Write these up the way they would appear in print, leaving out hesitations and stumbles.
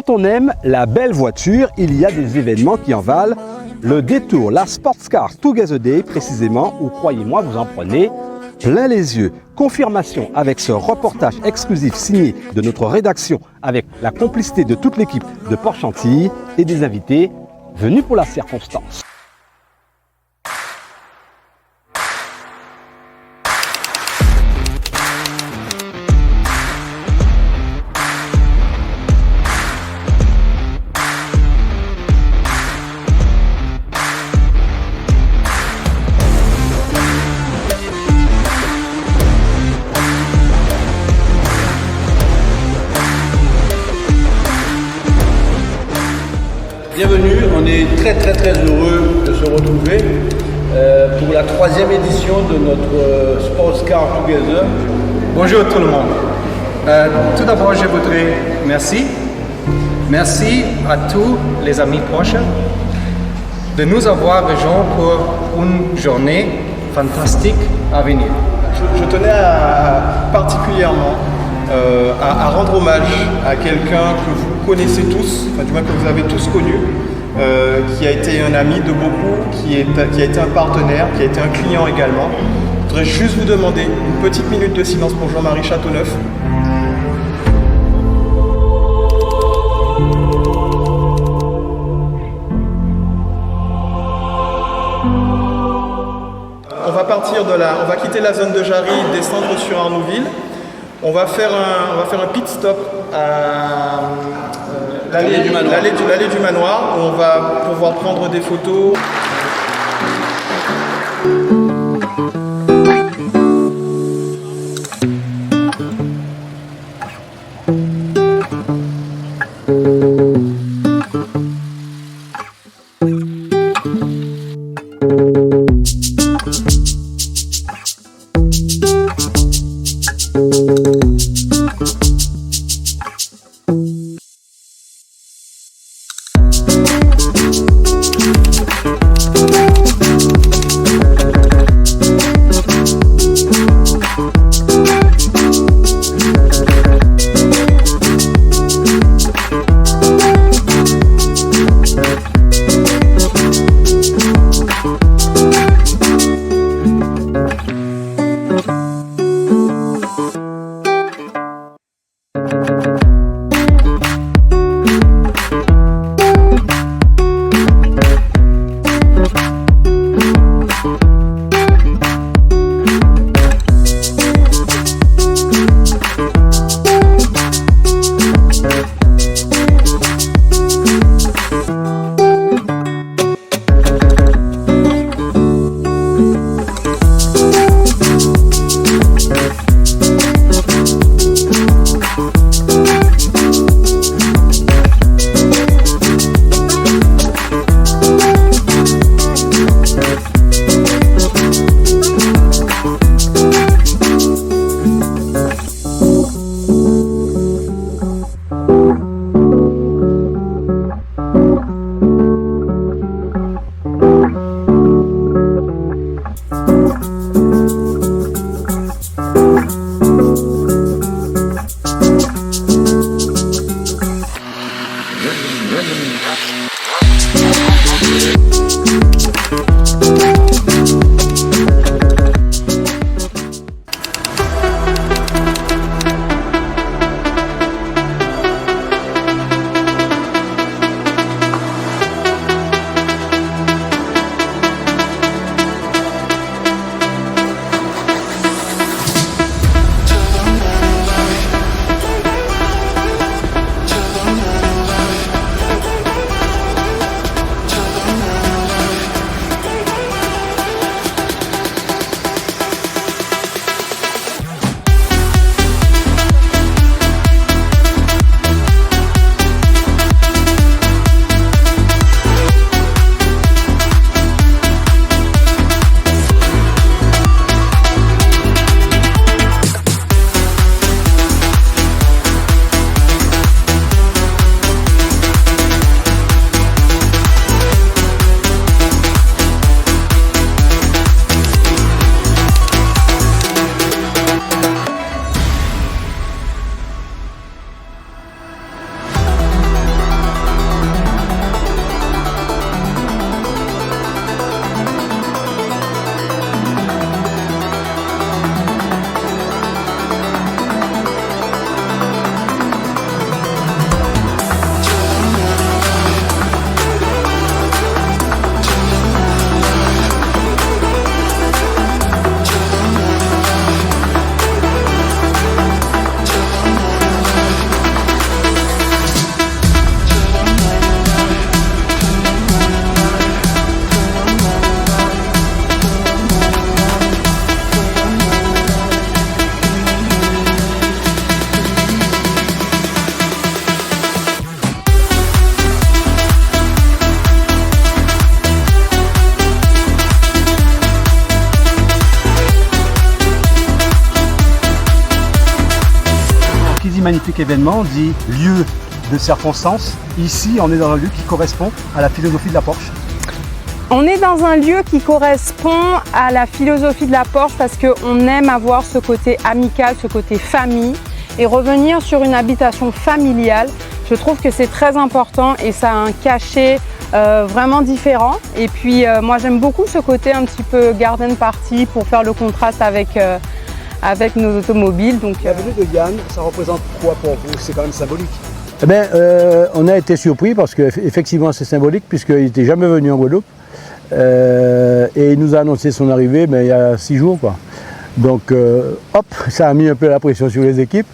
Quand on aime la belle voiture, il y a des événements qui en valent le détour. La Sports Car Together Day précisément, où croyez-moi, vous en prenez plein les yeux. Confirmation avec ce reportage exclusif signé de notre rédaction avec la complicité de toute l'équipe de Port-Chantilly et des invités venus pour la circonstance. Bienvenue, on est très heureux de se retrouver pour la 3e édition de notre Sports Car Together. Bonjour tout le monde. Tout d'abord, je voudrais merci à tous les amis proches de nous avoir rejoints pour une journée fantastique à venir. Je tenais particulièrement à rendre hommage à quelqu'un que vous connaissez tous, enfin du moins que vous avez tous connu, qui a été un ami de beaucoup, qui a été un partenaire, qui a été un client également. Je voudrais juste vous demander une petite minute de silence pour Jean-Marie Châteauneuf. On va quitter la zone de Jarry, descendre sur Arnouville. On va faire un pit stop à l'allée du manoir où on va pouvoir prendre des photos. dit magnifique événement, dit lieu de circonstance. Ici, on est dans un lieu qui correspond à la philosophie de la Porsche. On est dans un lieu qui correspond à la philosophie de la Porsche parce qu'on aime avoir ce côté amical, ce côté famille et revenir sur une habitation familiale. Je trouve que c'est très important et ça a un cachet vraiment différent. Et puis moi j'aime beaucoup ce côté un petit peu garden party pour faire le contraste avec nos automobiles. Donc, La venue de Yann, ça représente quoi pour vous? C'est quand même symbolique. Eh bien, on a été surpris parce qu'effectivement c'est symbolique puisqu'il n'était jamais venu en Guadeloupe. Et il nous a annoncé son arrivée il y a 6 jours, quoi. Donc hop, ça a mis un peu la pression sur les équipes.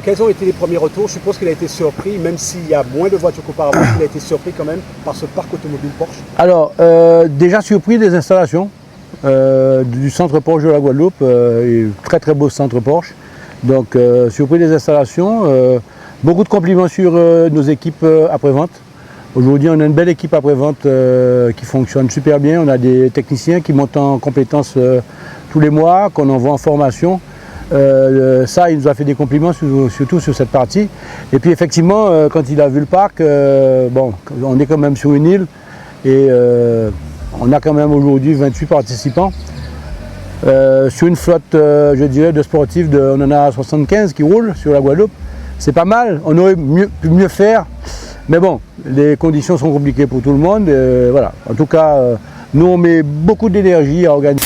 Quels ont été les premiers retours? Je suppose qu'il a été surpris, même s'il y a moins de voitures qu'auparavant, il a été surpris quand même par ce parc automobile Porsche. Alors, déjà surpris des installations du centre Porsche de la Guadeloupe, très très beau centre Porsche. Donc surpris des installations, beaucoup de compliments sur nos équipes après-vente. Aujourd'hui, on a une belle équipe après-vente qui fonctionne super bien. On a des techniciens qui montent en compétences tous les mois, qu'on envoie en formation. Ça, il nous a fait des compliments, surtout sur cette partie. Et puis effectivement, quand il a vu le parc, bon, on est quand même sur une île et on a quand même aujourd'hui 28 participants. Sur une flotte, je dirais, de sportifs, on en a 75 qui roulent sur la Guadeloupe. C'est pas mal, on aurait pu mieux faire. Mais bon, les conditions sont compliquées pour tout le monde. Voilà. En tout cas, nous, on met beaucoup d'énergie à organiser.